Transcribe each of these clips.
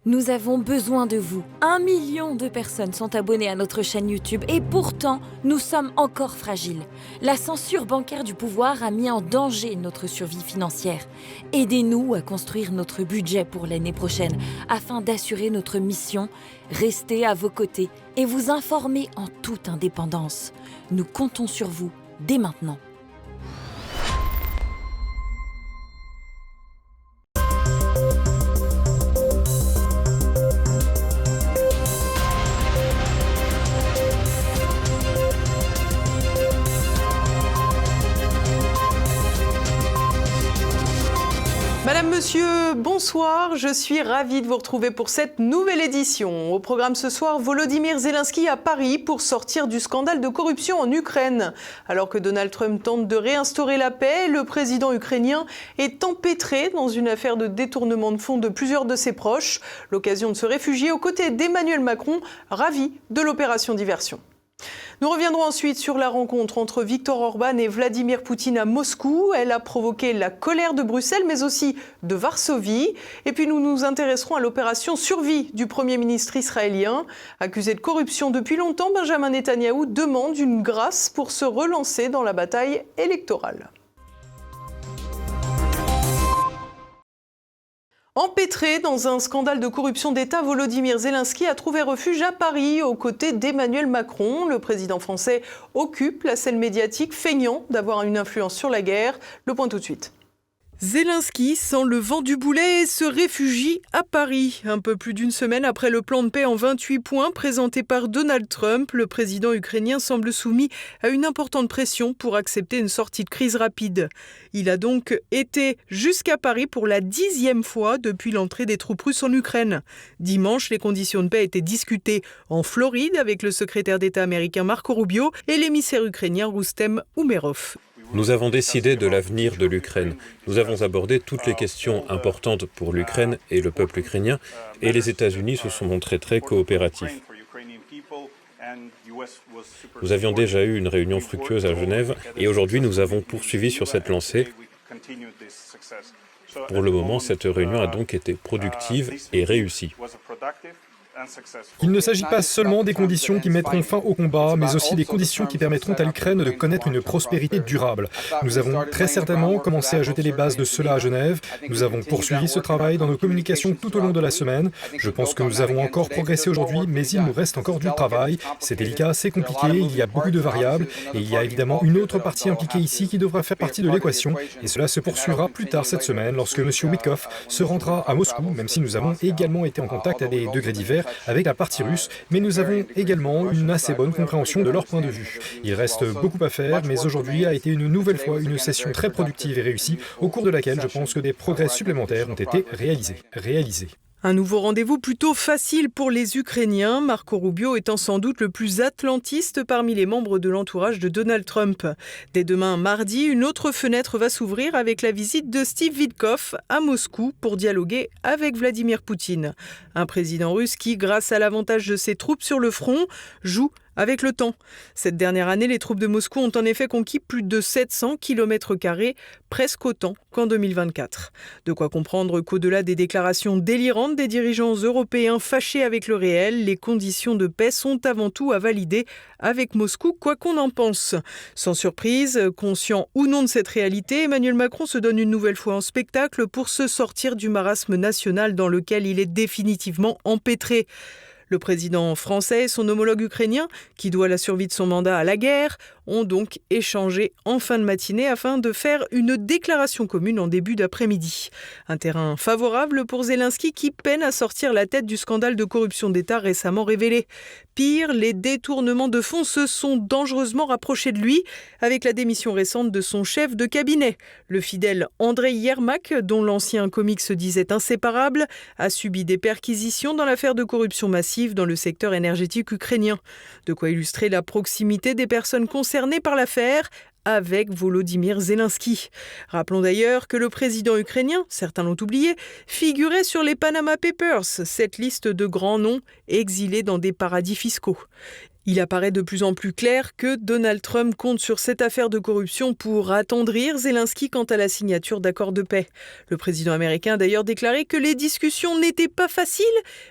Nous avons besoin de vous. 1 million de personnes sont abonnées à notre chaîne YouTube et pourtant, nous sommes encore fragiles. La censure bancaire du pouvoir a mis en danger notre survie financière. Aidez-nous à construire notre budget pour l'année prochaine afin d'assurer notre mission, rester à vos côtés et vous informer en toute indépendance. Nous comptons sur vous dès maintenant. Madame, Monsieur, bonsoir. Je suis ravie de vous retrouver pour cette nouvelle édition. Au programme ce soir, Volodymyr Zelensky à Paris pour sortir du scandale de corruption en Ukraine. Alors que Donald Trump tente de réinstaurer la paix, le président ukrainien est empêtré dans une affaire de détournement de fonds de plusieurs de ses proches. L'occasion de se réfugier aux côtés d'Emmanuel Macron, ravi de l'opération diversion. Nous reviendrons ensuite sur la rencontre entre Viktor Orban et Vladimir Poutine à Moscou. Elle a provoqué la colère de Bruxelles, mais aussi de Varsovie. Et puis nous nous intéresserons à l'opération survie du Premier ministre israélien. Accusé de corruption depuis longtemps, Benjamin Netanyahou demande une grâce pour se relancer dans la bataille électorale. Empêtré dans un scandale de corruption d'État, Volodymyr Zelensky a trouvé refuge à Paris aux côtés d'Emmanuel Macron. Le président français occupe la scène médiatique, feignant d'avoir une influence sur la guerre. Le point tout de suite. Zelensky sent le vent du boulet et se réfugie à Paris. Un peu plus d'une semaine après le plan de paix en 28 points présenté par Donald Trump, le président ukrainien semble soumis à une importante pression pour accepter une sortie de crise rapide. Il a donc été jusqu'à Paris pour la 10e fois depuis l'entrée des troupes russes en Ukraine. Dimanche, les conditions de paix étaient discutées en Floride avec le secrétaire d'État américain Marco Rubio et l'émissaire ukrainien Roustem Umerov. Nous avons décidé de l'avenir de l'Ukraine. Nous avons abordé toutes les questions importantes pour l'Ukraine et le peuple ukrainien, et les États-Unis se sont montrés très coopératifs. Nous avions déjà eu une réunion fructueuse à Genève, et aujourd'hui nous avons poursuivi sur cette lancée. Pour le moment, cette réunion a donc été productive et réussie. Il ne s'agit pas seulement des conditions qui mettront fin au combat, mais aussi des conditions qui permettront à l'Ukraine de connaître une prospérité durable. Nous avons très certainement commencé à jeter les bases de cela à Genève. Nous avons poursuivi ce travail dans nos communications tout au long de la semaine. Je pense que nous avons encore progressé aujourd'hui, mais il nous reste encore du travail. C'est délicat, c'est compliqué, il y a beaucoup de variables, et il y a évidemment une autre partie impliquée ici qui devra faire partie de l'équation, et cela se poursuivra plus tard cette semaine lorsque M. Witkoff se rendra à Moscou, même si nous avons également été en contact à des degrés divers avec la partie russe, mais nous avons également une assez bonne compréhension de leur point de vue. Il reste beaucoup à faire, mais aujourd'hui a été une nouvelle fois une session très productive et réussie, au cours de laquelle je pense que des progrès supplémentaires ont été réalisés. Un nouveau rendez-vous plutôt facile pour les Ukrainiens, Marco Rubio étant sans doute le plus atlantiste parmi les membres de l'entourage de Donald Trump. Dès demain, mardi, une autre fenêtre va s'ouvrir avec la visite de Steve Witkoff à Moscou pour dialoguer avec Vladimir Poutine. Un président russe qui, grâce à l'avantage de ses troupes sur le front, joue avec le temps. Cette dernière année, les troupes de Moscou ont en effet conquis plus de 700 km², presque autant qu'en 2024. De quoi comprendre qu'au-delà des déclarations délirantes des dirigeants européens fâchés avec le réel, les conditions de paix sont avant tout à valider avec Moscou, quoi qu'on en pense. Sans surprise, conscient ou non de cette réalité, Emmanuel Macron se donne une nouvelle fois en spectacle pour se sortir du marasme national dans lequel il est définitivement empêtré. Le président français et son homologue ukrainien, qui doit la survie de son mandat à la guerre, ont donc échangé en fin de matinée afin de faire une déclaration commune en début d'après-midi. Un terrain favorable pour Zelensky qui peine à sortir la tête du scandale de corruption d'État récemment révélé. Pire, les détournements de fonds se sont dangereusement rapprochés de lui avec la démission récente de son chef de cabinet. Le fidèle Andreï Yermak, dont l'ancien comique se disait inséparable, a subi des perquisitions dans l'affaire de corruption massive dans le secteur énergétique ukrainien. De quoi illustrer la proximité des personnes concernées par l'affaire avec Volodymyr Zelensky. Rappelons d'ailleurs que le président ukrainien, certains l'ont oublié, figurait sur les Panama Papers, cette liste de grands noms exilés dans des paradis fiscaux. Il apparaît de plus en plus clair que Donald Trump compte sur cette affaire de corruption pour attendrir Zelensky quant à la signature d'accords de paix. Le président américain a d'ailleurs déclaré que les discussions n'étaient pas faciles,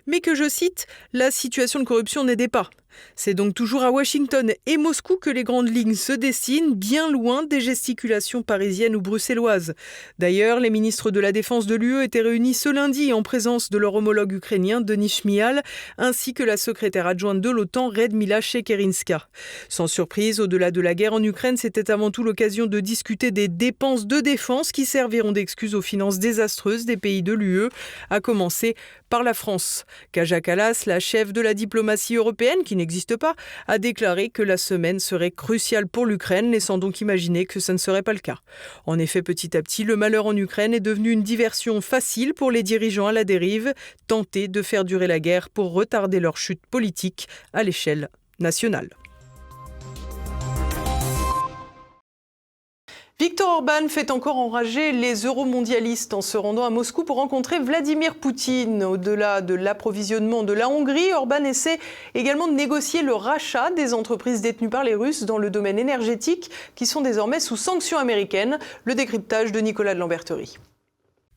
mais que, je cite, « la situation de corruption n'aidait pas ». C'est donc toujours à Washington et Moscou que les grandes lignes se dessinent, bien loin des gesticulations parisiennes ou bruxelloises. D'ailleurs, les ministres de la Défense de l'UE étaient réunis ce lundi en présence de leur homologue ukrainien Denis Shmyhal, ainsi que la secrétaire adjointe de l'OTAN Redmila Shekerinska. Sans surprise, au-delà de la guerre en Ukraine, c'était avant tout l'occasion de discuter des dépenses de défense qui serviront d'excuse aux finances désastreuses des pays de l'UE, à commencer par la France. Kaja Kallas, la chef de la diplomatie européenne, qui n'existe pas, a déclaré que la semaine serait cruciale pour l'Ukraine, laissant donc imaginer que ce ne serait pas le cas. En effet, petit à petit, le malheur en Ukraine est devenu une diversion facile pour les dirigeants à la dérive, tenter de faire durer la guerre pour retarder leur chute politique à l'échelle nationale. Viktor Orban fait encore enrager les euromondialistes en se rendant à Moscou pour rencontrer Vladimir Poutine. Au-delà de l'approvisionnement de la Hongrie, Orban essaie également de négocier le rachat des entreprises détenues par les Russes dans le domaine énergétique qui sont désormais sous sanctions américaines. Le décryptage de Nicolas de Lamberterie.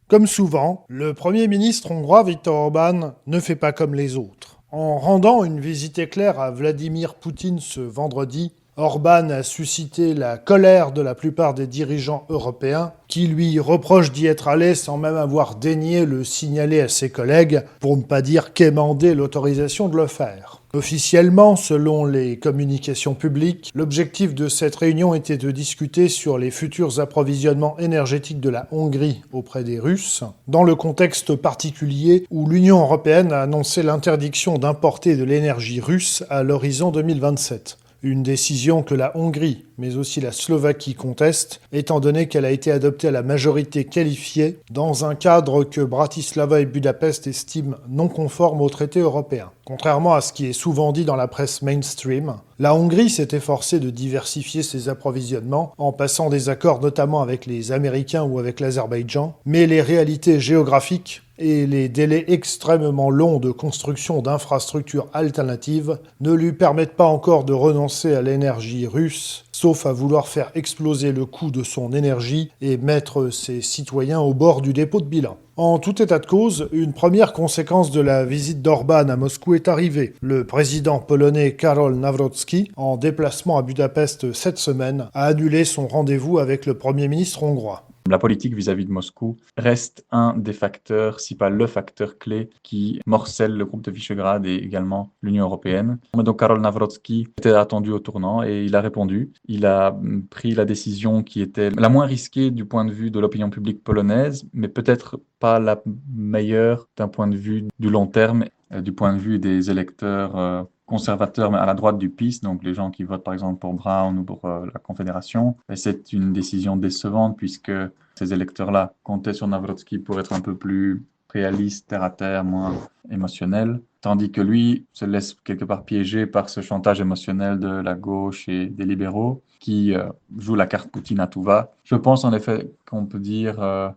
Comme souvent, le Premier ministre hongrois Viktor Orban ne fait pas comme les autres. En rendant une visite éclair à Vladimir Poutine ce vendredi, Orban a suscité la colère de la plupart des dirigeants européens qui lui reprochent d'y être allé sans même avoir daigné le signaler à ses collègues, pour ne pas dire quémander l'autorisation de le faire. Officiellement, selon les communications publiques, l'objectif de cette réunion était de discuter sur les futurs approvisionnements énergétiques de la Hongrie auprès des Russes, dans le contexte particulier où l'Union européenne a annoncé l'interdiction d'importer de l'énergie russe à l'horizon 2027. Une décision que la Hongrie, mais aussi la Slovaquie contestent, étant donné qu'elle a été adoptée à la majorité qualifiée dans un cadre que Bratislava et Budapest estiment non conforme aux traités européens. Contrairement à ce qui est souvent dit dans la presse mainstream, la Hongrie s'est efforcée de diversifier ses approvisionnements en passant des accords notamment avec les Américains ou avec l'Azerbaïdjan, mais les réalités géographiques et les délais extrêmement longs de construction d'infrastructures alternatives ne lui permettent pas encore de renoncer à l'énergie russe, sauf à vouloir faire exploser le coût de son énergie et mettre ses citoyens au bord du dépôt de bilan. En tout état de cause, une première conséquence de la visite d'Orban à Moscou est arrivée. Le président polonais Karol Nawrocki, en déplacement à Budapest cette semaine, a annulé son rendez-vous avec le Premier ministre hongrois. La politique vis-à-vis de Moscou reste un des facteurs, si pas le facteur clé, qui morcelle le groupe de Visegrad et également l'Union européenne. Donc Karol Nawrocki était attendu au tournant et il a répondu. Il a pris la décision qui était la moins risquée du point de vue de l'opinion publique polonaise, mais peut-être pas la meilleure d'un point de vue du long terme, du point de vue des électeurs conservateurs, mais à la droite du PiS, donc les gens qui votent par exemple pour Brown ou pour la Confédération. Et c'est une décision décevante puisque ces électeurs-là comptaient sur Nawrocki pour être un peu plus réaliste, terre à terre, moins émotionnel, tandis que lui se laisse quelque part piéger par ce chantage émotionnel de la gauche et des libéraux qui jouent la carte Poutine à tout va. Je pense en effet qu'on peut dire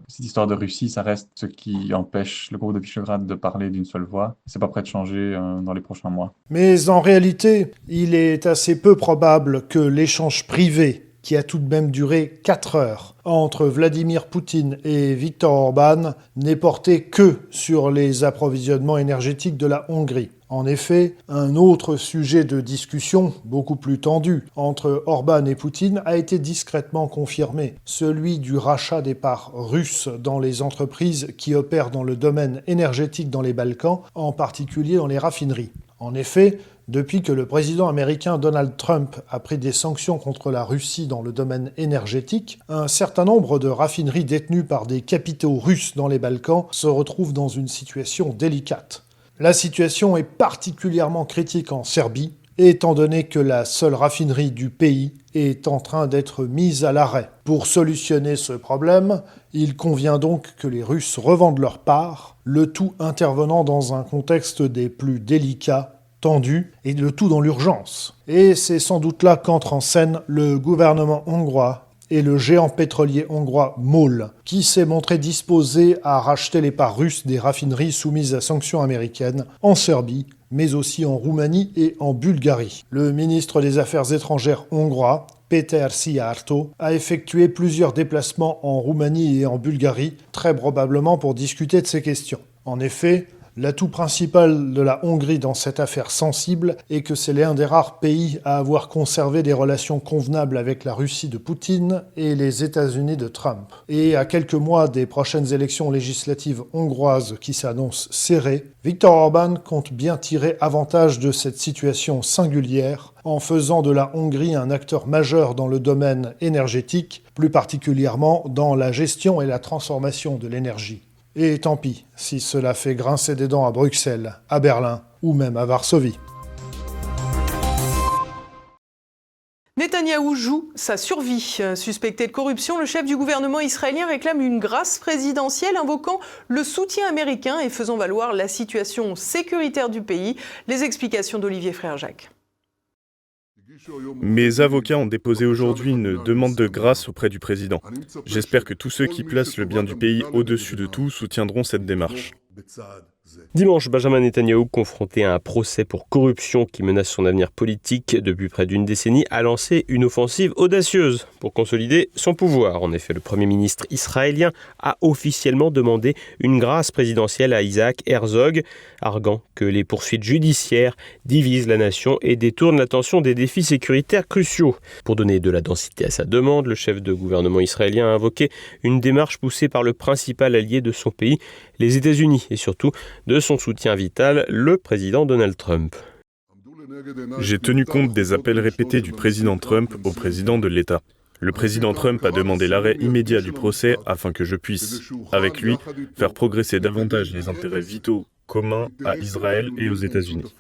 cette histoire de Russie, ça reste ce qui empêche le groupe de Visegrad de parler d'une seule voix. C'est pas prêt de changer dans les prochains mois. Mais en réalité, il est assez peu probable que l'échange privé, qui a tout de même duré 4 heures, entre Vladimir Poutine et Viktor Orban, n'ait porté que sur les approvisionnements énergétiques de la Hongrie. En effet, un autre sujet de discussion, beaucoup plus tendu, entre Orban et Poutine a été discrètement confirmé, celui du rachat des parts russes dans les entreprises qui opèrent dans le domaine énergétique dans les Balkans, en particulier dans les raffineries. En effet, depuis que le président américain Donald Trump a pris des sanctions contre la Russie dans le domaine énergétique, un certain nombre de raffineries détenues par des capitaux russes dans les Balkans se retrouvent dans une situation délicate. La situation est particulièrement critique en Serbie, étant donné que la seule raffinerie du pays est en train d'être mise à l'arrêt. Pour solutionner ce problème, il convient donc que les Russes revendent leurs parts, le tout intervenant dans un contexte des plus délicats, tendu, et le tout dans l'urgence. Et c'est sans doute là qu'entre en scène le gouvernement hongrois et le géant pétrolier hongrois MOL, qui s'est montré disposé à racheter les parts russes des raffineries soumises à sanctions américaines en Serbie mais aussi en Roumanie et en Bulgarie. Le ministre des Affaires étrangères hongrois, Péter Szijjártó, a effectué plusieurs déplacements en Roumanie et en Bulgarie, très probablement pour discuter de ces questions. En effet, l'atout principal de la Hongrie dans cette affaire sensible est que c'est l'un des rares pays à avoir conservé des relations convenables avec la Russie de Poutine et les États-Unis de Trump. Et à quelques mois des prochaines élections législatives hongroises qui s'annoncent serrées, Viktor Orbán compte bien tirer avantage de cette situation singulière en faisant de la Hongrie un acteur majeur dans le domaine énergétique, plus particulièrement dans la gestion et la transformation de l'énergie. Et tant pis si cela fait grincer des dents à Bruxelles, à Berlin ou même à Varsovie. Netanyahou joue sa survie. Suspecté de corruption, le chef du gouvernement israélien réclame une grâce présidentielle invoquant le soutien américain et faisant valoir la situation sécuritaire du pays. Les explications d'Olivier Frère-Jacques. Mes avocats ont déposé aujourd'hui une demande de grâce auprès du président. J'espère que tous ceux qui placent le bien du pays au-dessus de tout soutiendront cette démarche. Dimanche, Benjamin Netanyahou, confronté à un procès pour corruption qui menace son avenir politique depuis près d'une décennie, a lancé une offensive audacieuse pour consolider son pouvoir. En effet, le Premier ministre israélien a officiellement demandé une grâce présidentielle à Isaac Herzog, arguant que les poursuites judiciaires divisent la nation et détournent l'attention des défis sécuritaires cruciaux. Pour donner de la densité à sa demande, le chef de gouvernement israélien a invoqué une démarche poussée par le principal allié de son pays, les États-Unis, et surtout de son soutien vital, le président Donald Trump. J'ai tenu compte des appels répétés du président Trump au président de l'État. Le président Trump a demandé l'arrêt immédiat du procès afin que je puisse, avec lui, faire progresser davantage les intérêts vitaux communs à Israël et aux États-Unis.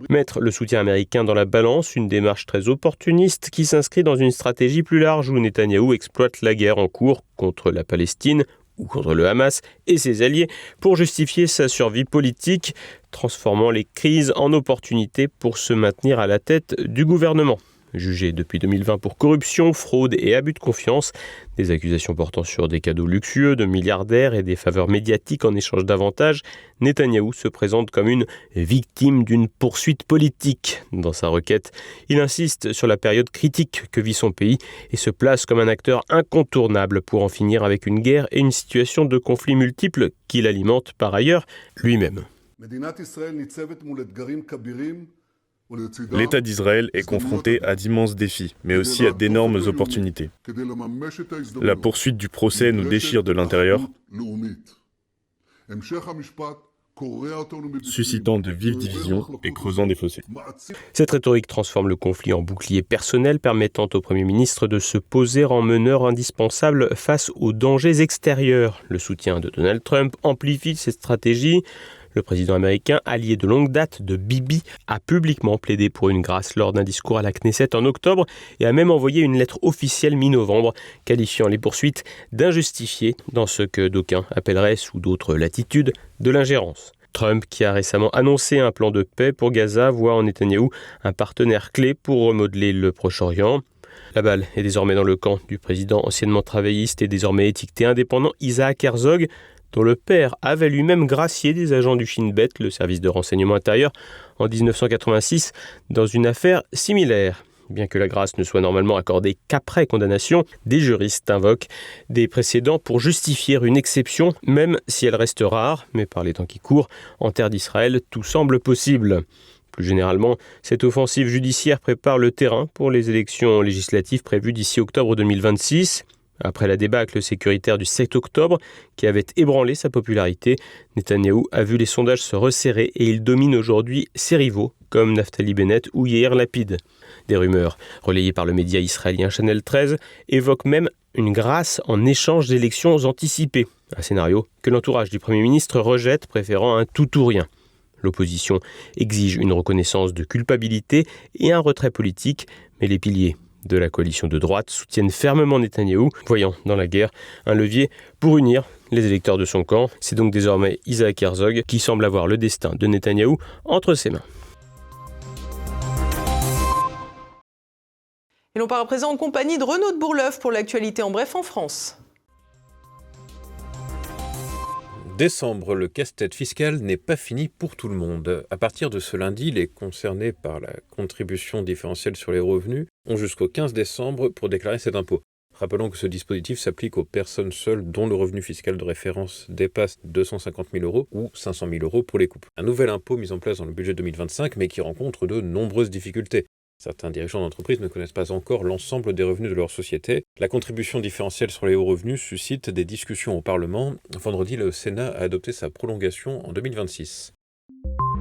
Mettre le soutien américain dans la balance, une démarche très opportuniste qui s'inscrit dans une stratégie plus large où Netanyahou exploite la guerre en cours contre la Palestine ou contre le Hamas et ses alliés pour justifier sa survie politique, transformant les crises en opportunités pour se maintenir à la tête du gouvernement. Jugé depuis 2020 pour corruption, fraude et abus de confiance, des accusations portant sur des cadeaux luxueux de milliardaires et des faveurs médiatiques en échange d'avantages, Netanyahou se présente comme une victime d'une poursuite politique. Dans sa requête, il insiste sur la période critique que vit son pays et se place comme un acteur incontournable pour en finir avec une guerre et une situation de conflits multiples qu'il alimente par ailleurs lui-même. L'État d'Israël est confronté à d'immenses défis, mais aussi à d'énormes opportunités. La poursuite du procès nous déchire de l'intérieur, suscitant de vives divisions et creusant des fossés. Cette rhétorique transforme le conflit en bouclier personnel, permettant au Premier ministre de se poser en meneur indispensable face aux dangers extérieurs. Le soutien de Donald Trump amplifie cette stratégie. Le président américain, allié de longue date de Bibi, a publiquement plaidé pour une grâce lors d'un discours à la Knesset en octobre et a même envoyé une lettre officielle mi-novembre qualifiant les poursuites d'injustifiées dans ce que d'aucuns appelleraient, sous d'autres latitudes, de l'ingérence. Trump, qui a récemment annoncé un plan de paix pour Gaza, voit en Netanyahou un partenaire clé pour remodeler le Proche-Orient. La balle est désormais dans le camp du président anciennement travailliste et désormais étiqueté indépendant Isaac Herzog, dont le père avait lui-même gracié des agents du Shin Bet, le service de renseignement intérieur, en 1986, dans une affaire similaire. Bien que la grâce ne soit normalement accordée qu'après condamnation, des juristes invoquent des précédents pour justifier une exception, même si elle reste rare, mais par les temps qui courent, en terre d'Israël, tout semble possible. Plus généralement, cette offensive judiciaire prépare le terrain pour les élections législatives prévues d'ici octobre 2026. Après la débâcle sécuritaire du 7 octobre, qui avait ébranlé sa popularité, Netanyahou a vu les sondages se resserrer et il domine aujourd'hui ses rivaux, comme Naftali Bennett ou Yair Lapid. Des rumeurs, relayées par le média israélien Channel 13, évoquent même une grâce en échange d'élections anticipées. Un scénario que l'entourage du Premier ministre rejette, préférant un tout ou rien. L'opposition exige une reconnaissance de culpabilité et un retrait politique, mais les piliers de la coalition de droite soutiennent fermement Netanyahou, voyant dans la guerre un levier pour unir les électeurs de son camp. C'est donc désormais Isaac Herzog qui semble avoir le destin de Netanyahou entre ses mains. Et l'on part à présent en compagnie de Renaud de Bourleuf pour l'actualité en bref en France. Décembre, le casse-tête fiscal n'est pas fini pour tout le monde. À partir de ce lundi, les concernés par la contribution différentielle sur les revenus ont jusqu'au 15 décembre pour déclarer cet impôt. Rappelons que ce dispositif s'applique aux personnes seules dont le revenu fiscal de référence dépasse 250 000 € ou 500 000 € pour les couples. Un nouvel impôt mis en place dans le budget 2025 mais qui rencontre de nombreuses difficultés. Certains dirigeants d'entreprises ne connaissent pas encore l'ensemble des revenus de leur société. La contribution différentielle sur les hauts revenus suscite des discussions au Parlement. Vendredi, le Sénat a adopté sa prolongation en 2026.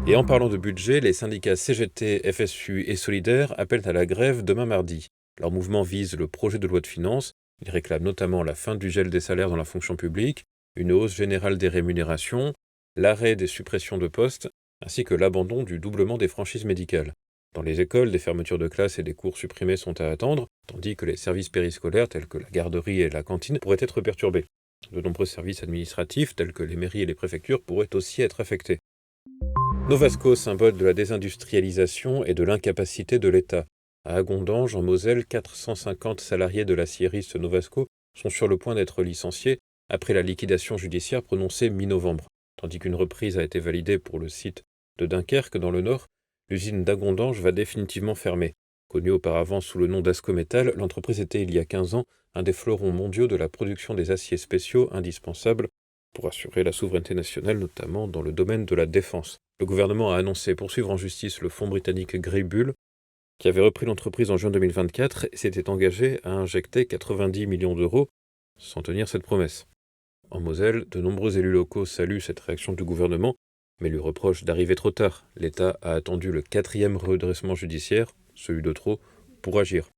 Et en parlant de budget, les syndicats CGT, FSU et Solidaires appellent à la grève demain mardi. Leur mouvement vise le projet de loi de finances. Ils réclament notamment la fin du gel des salaires dans la fonction publique, une hausse générale des rémunérations, l'arrêt des suppressions de postes, ainsi que l'abandon du doublement des franchises médicales. Dans les écoles, des fermetures de classes et des cours supprimés sont à attendre, tandis que les services périscolaires tels que la garderie et la cantine pourraient être perturbés. De nombreux services administratifs tels que les mairies et les préfectures pourraient aussi être affectés. Novasco, symbole de la désindustrialisation et de l'incapacité de l'État. À Agondange, en Moselle, 450 salariés de l'aciériste Novasco sont sur le point d'être licenciés après la liquidation judiciaire prononcée mi-novembre. Tandis qu'une reprise a été validée pour le site de Dunkerque dans le Nord, l'usine d'Agondange va définitivement fermer. Connue auparavant sous le nom d'Ascométal, l'entreprise était il y a 15 ans un des fleurons mondiaux de la production des aciers spéciaux indispensables pour assurer la souveraineté nationale, notamment dans le domaine de la défense. Le gouvernement a annoncé poursuivre en justice le fonds britannique Greybull, qui avait repris l'entreprise en juin 2024 et s'était engagé à injecter 90 millions d'euros sans tenir cette promesse. En Moselle, de nombreux élus locaux saluent cette réaction du gouvernement, mais lui reprochent d'arriver trop tard. L'État a attendu le 4e redressement judiciaire, celui de trop, pour agir.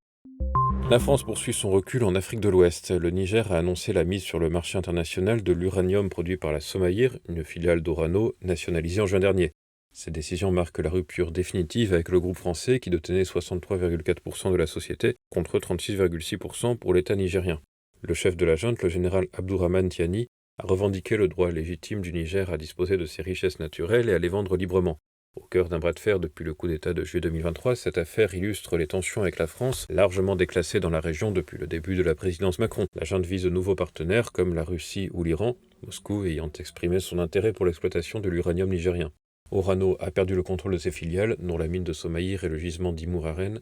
La France poursuit son recul en Afrique de l'Ouest. Le Niger a annoncé la mise sur le marché international de l'uranium produit par la Somaïr, une filiale d'Orano, nationalisée en juin dernier. Cette décision marque la rupture définitive avec le groupe français qui détenait 63,4% de la société contre 36,6% pour l'État nigérien. Le chef de la junte, le général Abdourahmane Tiani, a revendiqué le droit légitime du Niger à disposer de ses richesses naturelles et à les vendre librement. Au cœur d'un bras de fer depuis le coup d'État de juillet 2023, cette affaire illustre les tensions avec la France, largement déclassées dans la région depuis le début de la présidence Macron. La junte vise de nouveaux partenaires comme la Russie ou l'Iran, Moscou ayant exprimé son intérêt pour l'exploitation de l'uranium nigérien. Orano a perdu le contrôle de ses filiales, dont la mine de Somaïr et le gisement d'Imouraren,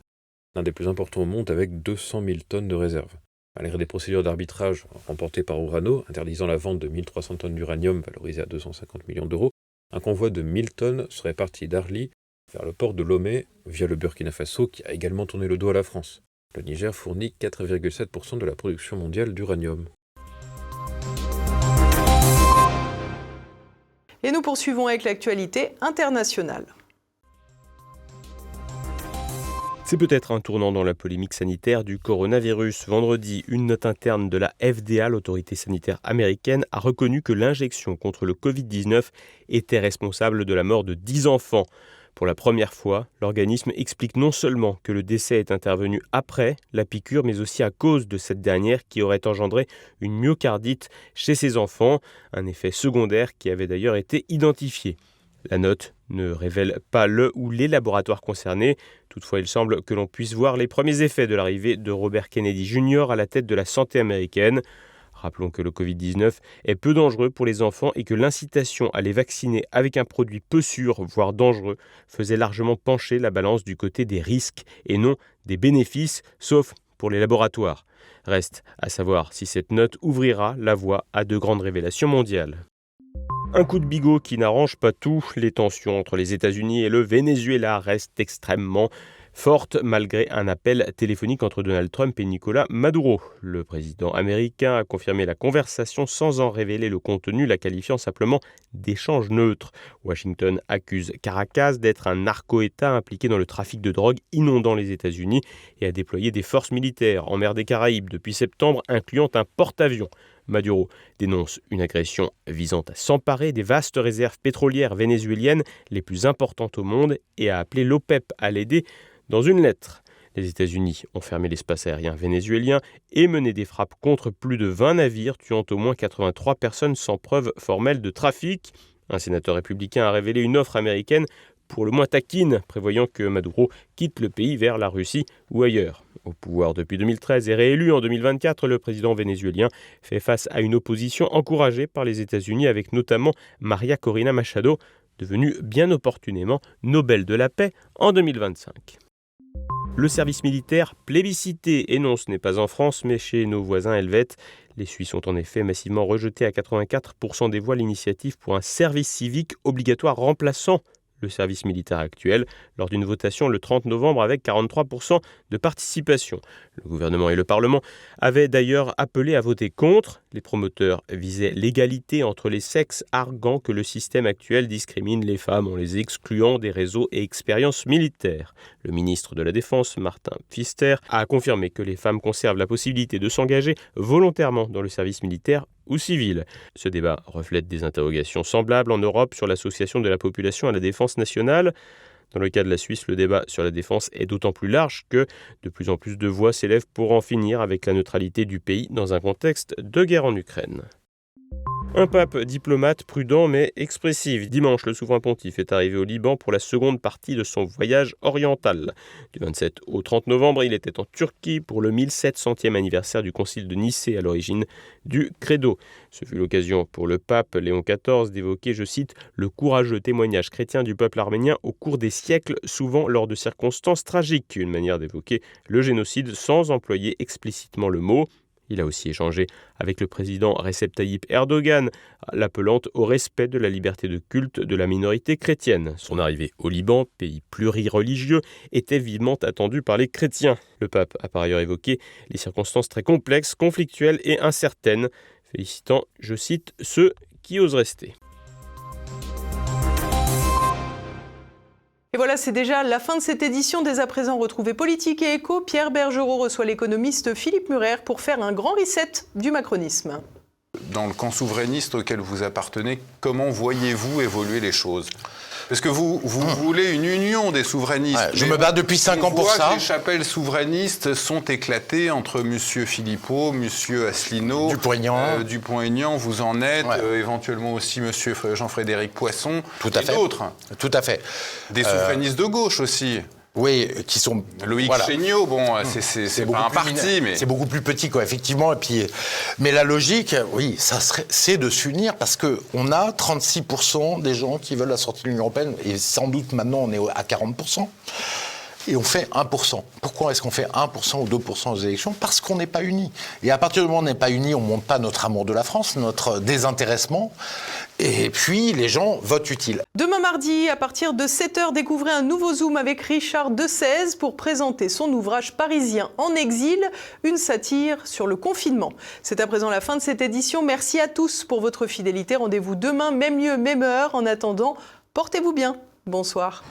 l'un des plus importants au monde avec 200 000 tonnes de réserves. Malgré des procédures d'arbitrage remportées par Orano, interdisant la vente de 1300 tonnes d'uranium valorisé à 250 millions d'euros, un convoi de 1000 tonnes serait parti d'Arli vers le port de Lomé via le Burkina Faso qui a également tourné le dos à la France. Le Niger fournit 4,7% de la production mondiale d'uranium. Et nous poursuivons avec l'actualité internationale. C'est peut-être un tournant dans la polémique sanitaire du coronavirus. Vendredi, une note interne de la FDA, l'autorité sanitaire américaine, a reconnu que l'injection contre le Covid-19 était responsable de la mort de 10 enfants. Pour la première fois, l'organisme explique non seulement que le décès est intervenu après la piqûre, mais aussi à cause de cette dernière qui aurait engendré une myocardite chez ces enfants, un effet secondaire qui avait d'ailleurs été identifié. La note ne révèle pas le ou les laboratoires concernés. Toutefois, il semble que l'on puisse voir les premiers effets de l'arrivée de Robert Kennedy Jr. à la tête de la santé américaine. Rappelons que le Covid-19 est peu dangereux pour les enfants et que l'incitation à les vacciner avec un produit peu sûr, voire dangereux, faisait largement pencher la balance du côté des risques et non des bénéfices, sauf pour les laboratoires. Reste à savoir si cette note ouvrira la voie à de grandes révélations mondiales. Un coup de bigot qui n'arrange pas tout. Les tensions entre les États-Unis et le Venezuela restent extrêmement fortes malgré un appel téléphonique entre Donald Trump et Nicolás Maduro. Le président américain a confirmé la conversation sans en révéler le contenu, la qualifiant simplement d'échange neutre. Washington accuse Caracas d'être un narco-État impliqué dans le trafic de drogue inondant les États-Unis et a déployé des forces militaires en mer des Caraïbes depuis septembre, incluant un porte-avions. Maduro dénonce une agression visant à s'emparer des vastes réserves pétrolières vénézuéliennes les plus importantes au monde et a appelé l'OPEP à l'aider dans une lettre. Les États-Unis ont fermé l'espace aérien vénézuélien et mené des frappes contre plus de 20 navires, tuant au moins 83 personnes sans preuve formelle de trafic. Un sénateur républicain a révélé une offre américaine pour le moins taquine, prévoyant que Maduro quitte le pays vers la Russie ou ailleurs. Au pouvoir depuis 2013 et réélu en 2024, le président vénézuélien fait face à une opposition encouragée par les États-Unis avec notamment María Corina Machado, devenue bien opportunément Nobel de la paix en 2025. Le service militaire plébiscité, et non, ce n'est pas en France, mais chez nos voisins helvètes. Les Suisses ont en effet massivement rejeté à 84% des voix l'initiative pour un service civique obligatoire remplaçant le service militaire actuel, lors d'une votation le 30 novembre avec 43% de participation. Le gouvernement et le Parlement avaient d'ailleurs appelé à voter contre. Les promoteurs visaient l'égalité entre les sexes, arguant que le système actuel discrimine les femmes en les excluant des réseaux et expériences militaires. Le ministre de la Défense, Martin Pfister, a confirmé que les femmes conservent la possibilité de s'engager volontairement dans le service militaire ou civil. Ce débat reflète des interrogations semblables en Europe sur l'association de la population à la défense nationale. Dans le cas de la Suisse, le débat sur la défense est d'autant plus large que de plus en plus de voix s'élèvent pour en finir avec la neutralité du pays dans un contexte de guerre en Ukraine. Un pape diplomate prudent mais expressif. Dimanche, le souverain pontife est arrivé au Liban pour la seconde partie de son voyage oriental. Du 27 au 30 novembre, il était en Turquie pour le 1700e anniversaire du concile de Nicée à l'origine du Credo. Ce fut l'occasion pour le pape Léon XIV d'évoquer, je cite, « le courageux témoignage chrétien du peuple arménien au cours des siècles, souvent lors de circonstances tragiques », une manière d'évoquer le génocide sans employer explicitement le mot. Il a aussi échangé avec le président Recep Tayyip Erdogan, l'appelant au respect de la liberté de culte de la minorité chrétienne. Son arrivée au Liban, pays plurireligieux, était vivement attendue par les chrétiens. Le pape a par ailleurs évoqué les circonstances très complexes, conflictuelles et incertaines, félicitant, je cite, « ceux qui osent rester ». Et voilà, c'est déjà la fin de cette édition. Dès à présent, retrouvez Politique et Écho. Pierre Bergerot reçoit l'économiste Philippe Murer pour faire un grand reset du macronisme. Dans le camp souverainiste auquel vous appartenez, comment voyez-vous évoluer les choses ? Parce que vous voulez une union des souverainistes. Ouais, je me bats depuis 5 ans pour ça. Les chapelles souverainistes sont éclatées entre M. Philippot, M. Asselineau, Dupont-Aignan, vous en êtes, éventuellement aussi M. Jean-Frédéric Poisson, et d'autres. Tout à fait. Des souverainistes de gauche aussi. Oui, qui sont... Loïc Chéniaud, bon, c'est pas un parti, mais... C'est beaucoup plus petit, quoi, effectivement. Et puis, mais la logique, oui, c'est de s'unir parce qu'on a 36% des gens qui veulent la sortie de l'Union européenne, et sans doute maintenant on est à 40%. Et on fait 1%. Pourquoi est-ce qu'on fait 1% ou 2% aux élections ? Parce qu'on n'est pas unis. Et à partir du moment où on n'est pas unis, on ne montre pas notre amour de la France, notre désintéressement. Et puis, les gens votent utile. Demain mardi, à partir de 7h, découvrez un nouveau Zoom avec Richard Desèze pour présenter son ouvrage Parisien en exil, une satire sur le confinement. C'est à présent la fin de cette édition. Merci à tous pour votre fidélité. Rendez-vous demain, même lieu, même heure. En attendant, portez-vous bien. Bonsoir.